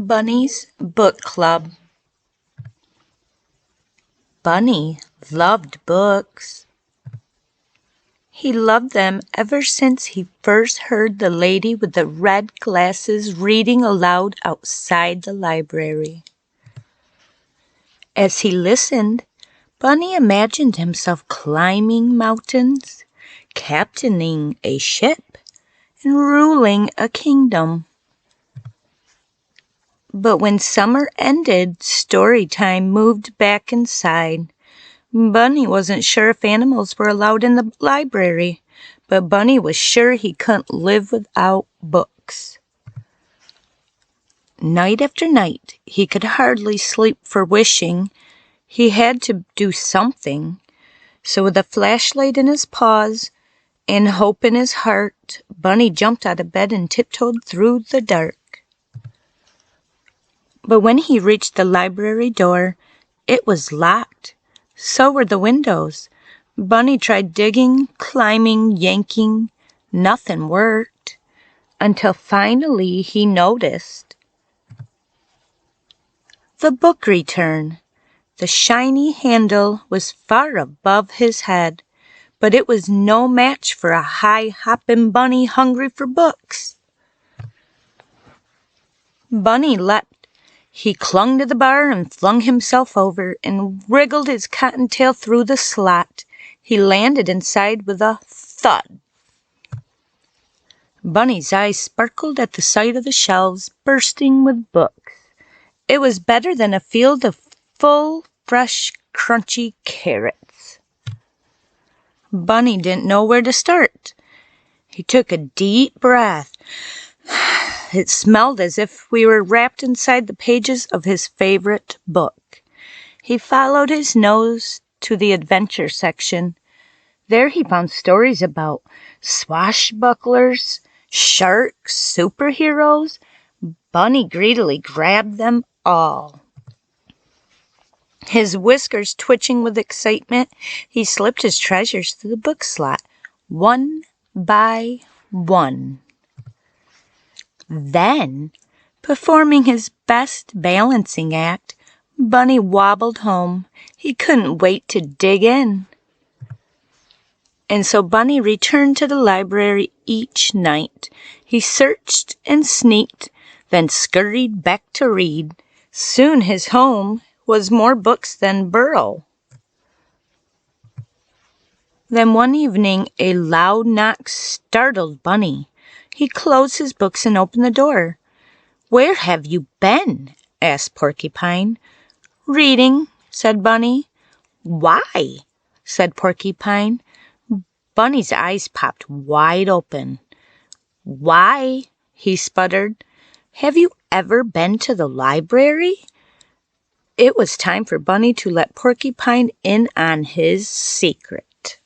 Bunny's Book Club. Bunny loved books. He loved them ever since he first heard the lady with the red glasses reading aloud outside the library. As he listened, Bunny imagined himself climbing mountains, captaining a ship, and ruling a kingdom. But when summer ended, story time moved back inside. Bunny wasn't sure if animals were allowed in the library, but Bunny was sure he couldn't live without books. Night after night, he could hardly sleep for wishing. He had to do something. So with a flashlight in his paws and hope in his heart, Bunny jumped out of bed and tiptoed through the dark. But when he reached the library door, it was locked. So were the windows. Bunny tried digging, climbing, yanking. Nothing worked. Until finally he noticed the book return. The shiny handle was far above his head, but it was no match for a high-hopping bunny hungry for books. Bunny leapt. He clung to the bar and flung himself over and wriggled his cottontail through the slot. He landed inside with a thud. Bunny's eyes sparkled at the sight of the shelves bursting with books. It was better than a field of full, fresh, crunchy carrots. Bunny didn't know where to start. He took a deep breath. It smelled as if we were wrapped inside the pages of his favorite book. He followed his nose to the adventure section. There he found stories about swashbucklers, sharks, superheroes. Bunny greedily grabbed them all. His whiskers twitching with excitement, he slipped his treasures through the book slot, one by one. Then, performing his best balancing act, Bunny wobbled home. He couldn't wait to dig in. And so Bunny returned to the library each night. He searched and sneaked, then scurried back to read. Soon his home was more books than burrow. Then one evening a loud knock startled Bunny. He closed his books and opened the door. "Where have you been?" asked Porcupine. "Reading," said Bunny. "Why?" said Porcupine. Bunny's eyes popped wide open. "Why?" he sputtered. "Have you ever been to the library?" It was time for Bunny to let Porcupine in on his secret.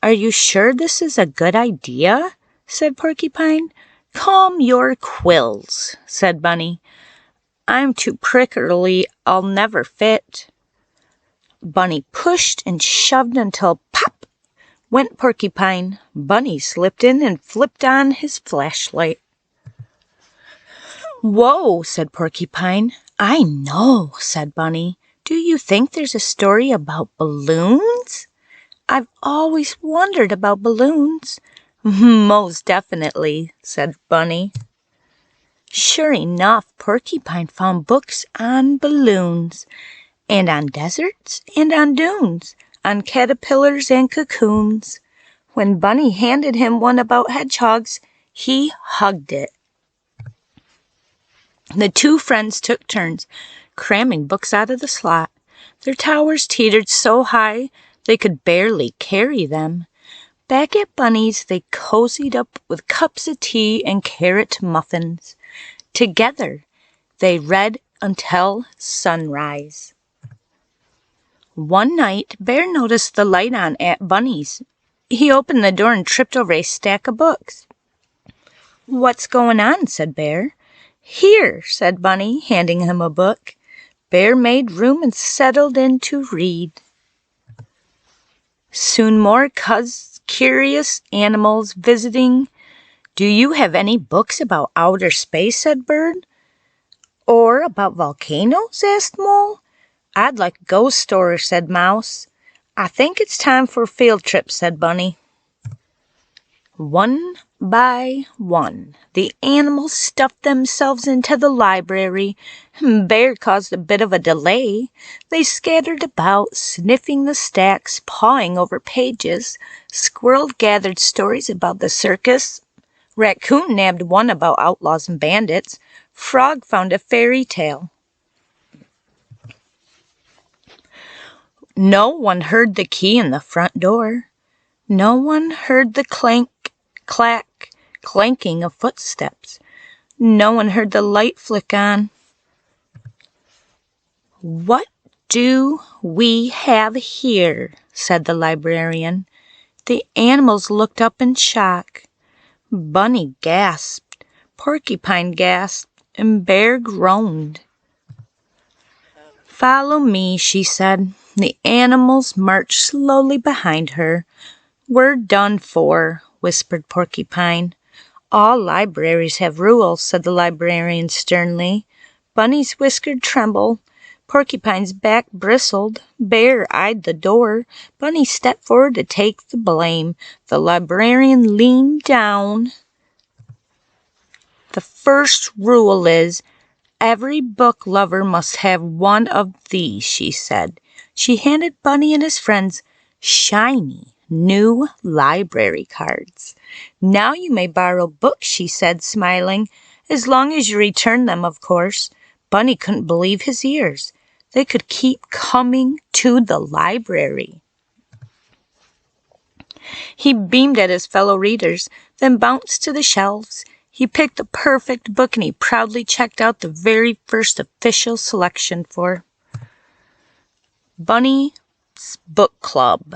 "Are you sure this is a good idea?" said Porcupine. "Calm your quills," said Bunny. "I'm too prickly, I'll never fit." Bunny pushed and shoved until pop went Porcupine. Bunny slipped in and flipped on his flashlight. "Whoa," said Porcupine. "I know," said Bunny. "Do you think there's a story about balloons?" "I've always wondered about balloons." "Most definitely," said Bunny. Sure enough, Porcupine found books on balloons, and on deserts, and on dunes, on caterpillars and cocoons. When Bunny handed him one about hedgehogs, he hugged it. The two friends took turns cramming books out of the slot. Their towers teetered so high they could barely carry them. Back at Bunny's, they cozied up with cups of tea and carrot muffins. Together, they read until sunrise. One night, Bear noticed the light on at Bunny's. He opened the door and tripped over a stack of books. "What's going on?" said Bear. "Here," said Bunny, handing him a book. Bear made room and settled in to read. Soon more curious animals visiting Do you have any books about outer space? Said Bird. Or about volcanoes? Asked Mole. I'd like a ghost story, said Mouse. I think it's time for a field trip, said Bunny. One by one, the animals stuffed themselves into the library. Bear caused a bit of a delay. They scattered about, sniffing the stacks, pawing over pages. Squirrel gathered stories about the circus. Raccoon nabbed one about outlaws and bandits. Frog found a fairy tale. No one heard the key in the front door. No one heard the clank, clack, clanking of footsteps. No one heard the light flick on. What do we have here? Said the librarian. The animals looked up in shock. Bunny gasped, Porcupine gasped, and Bear groaned. Follow me, she said. The animals marched slowly behind her. We're done for, whispered Porcupine. All libraries have rules, said the librarian sternly. Bunny's whisker trembled. Porcupine's back bristled. Bear eyed the door. Bunny stepped forward to take the blame. The librarian leaned down. The first rule is, every book lover must have one of these, she said. She handed Bunny and his friends shiny, new library cards. Now you may borrow books, she said, smiling, as long as you return them, of course. Bunny couldn't believe his ears. They could keep coming to the library. He beamed at his fellow readers, then bounced to the shelves. He picked the perfect book and he proudly checked out the very first official selection for Bunny's Book Club.